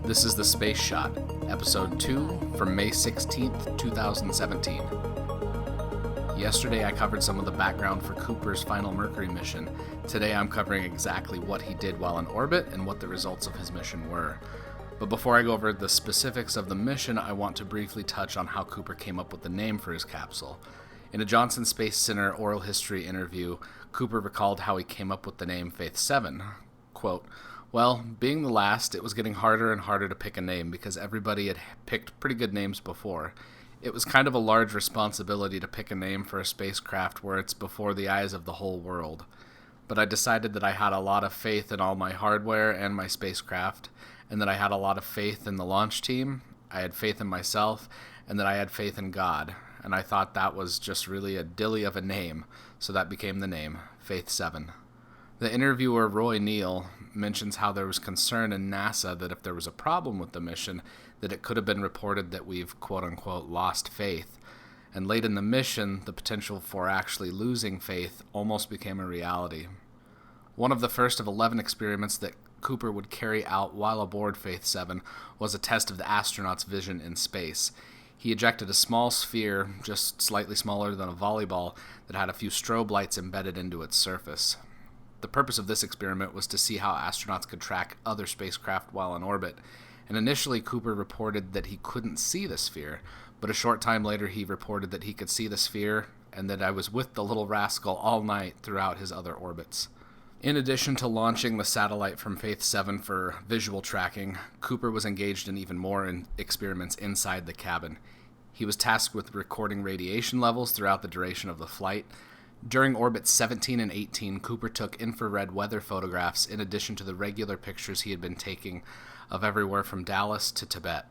This is The Space Shot, Episode 2 from May 16th, 2017. Yesterday I covered some of the background for Cooper's final Mercury mission. Today I'm covering exactly what he did while in orbit and what the results of his mission were. But before I go over the specifics of the mission, I want to briefly touch on how Cooper came up with the name for his capsule. In a Johnson Space Center oral history interview, Cooper recalled how he came up with the name Faith 7. Quote, "Well, being the last, it was getting harder and harder to pick a name because everybody had picked pretty good names before. It was kind of a large responsibility to pick a name for a spacecraft where it's before the eyes of the whole world. But I decided that I had a lot of faith in all my hardware and my spacecraft, and that I had a lot of faith in the launch team, I had faith in myself, and that I had faith in God. And I thought that was just really a dilly of a name, so that became the name, Faith 7. The interviewer, Roy Neal, mentions how there was concern in NASA that if there was a problem with the mission, that it could have been reported that we've quote-unquote lost faith. And late in the mission, the potential for actually losing faith almost became a reality. One of the first of 11 experiments that Cooper would carry out while aboard Faith 7 was a test of the astronaut's vision in space. He ejected a small sphere, just slightly smaller than a volleyball, that had a few strobe lights embedded into its surface. The purpose of this experiment was to see how astronauts could track other spacecraft while in orbit, and initially Cooper reported that he couldn't see the sphere, but a short time later he reported that he could see the sphere and that I was with the little rascal all night throughout his other orbits. In addition to launching the satellite from Faith 7 for visual tracking, Cooper was engaged in even more experiments inside the cabin. He was tasked with recording radiation levels throughout the duration of the flight. During orbits 17 and 18, Cooper took infrared weather photographs in addition to the regular pictures he had been taking of everywhere from Dallas to Tibet.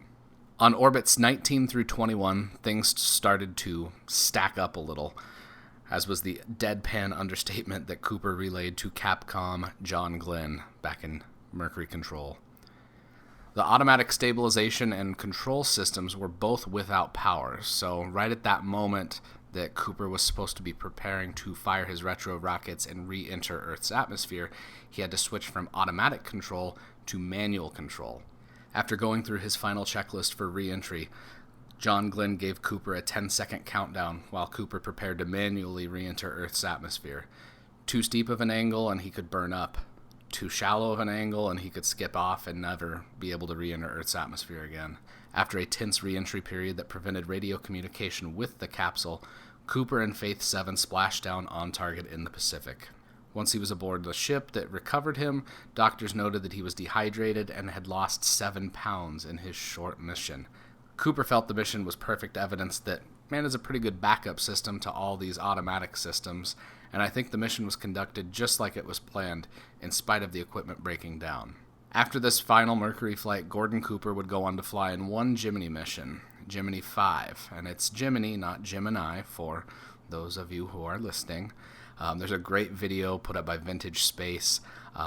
On orbits 19 through 21, things started to stack up a little, as was the deadpan understatement that Cooper relayed to Capcom John Glenn back in Mercury Control. The automatic stabilization and control systems were both without power, so right at that moment that Cooper was supposed to be preparing to fire his retro rockets and re-enter Earth's atmosphere, he had to switch from automatic control to manual control. After going through his final checklist for re-entry, John Glenn gave Cooper a 10-second countdown while Cooper prepared to manually re-enter Earth's atmosphere. Too steep of an angle and he could burn up. Too shallow of an angle and he could skip off and never be able to re-enter Earth's atmosphere again. After a tense re-entry period that prevented radio communication with the capsule, Cooper and Faith 7 splashed down on target in the Pacific. Once he was aboard the ship that recovered him, doctors noted that he was dehydrated and had lost 7 pounds in his short mission. Cooper felt the mission was perfect evidence that man is a pretty good backup system to all these automatic systems, and I think the mission was conducted just like it was planned, in spite of the equipment breaking down. After this final Mercury flight, Gordon Cooper would go on to fly in one Gemini mission, Gemini 5, and it's Gemini, not Gemin-eye, for those of you who are listening. There's a great video put up by Vintage Space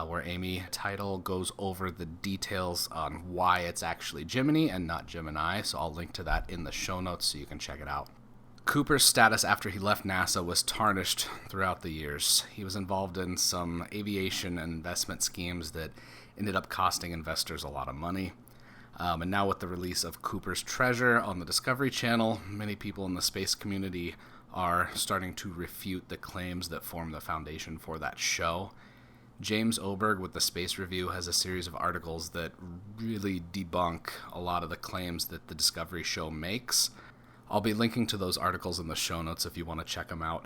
where Amy Title goes over the details on why it's actually Gemini and not Gemini, so I'll link to that in the show notes so you can check it out. Cooper's status after he left NASA was tarnished throughout the years. He was involved in some aviation and investment schemes that ended up costing investors a lot of money. And now with the release of Cooper's Treasure on the Discovery Channel, many people in the space community are starting to refute the claims that form the foundation for that show. James Oberg with the Space Review has a series of articles that really debunk a lot of the claims that the Discovery show makes. I'll be linking to those articles in the show notes if you want to check them out.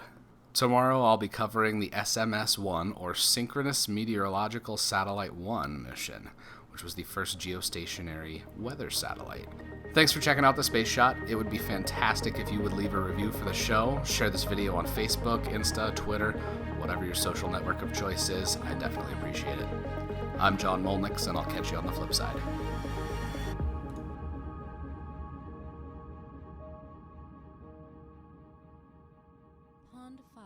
Tomorrow I'll be covering the SMS-1, or Synchronous Meteorological Satellite 1 mission, which was the first geostationary weather satellite. Thanks for checking out The Space Shot. It would be fantastic if you would leave a review for the show, share this video on Facebook, Insta, Twitter, whatever your social network of choice is. I definitely appreciate it. I'm John Molnix, and I'll catch you on the flip side. Pond 5.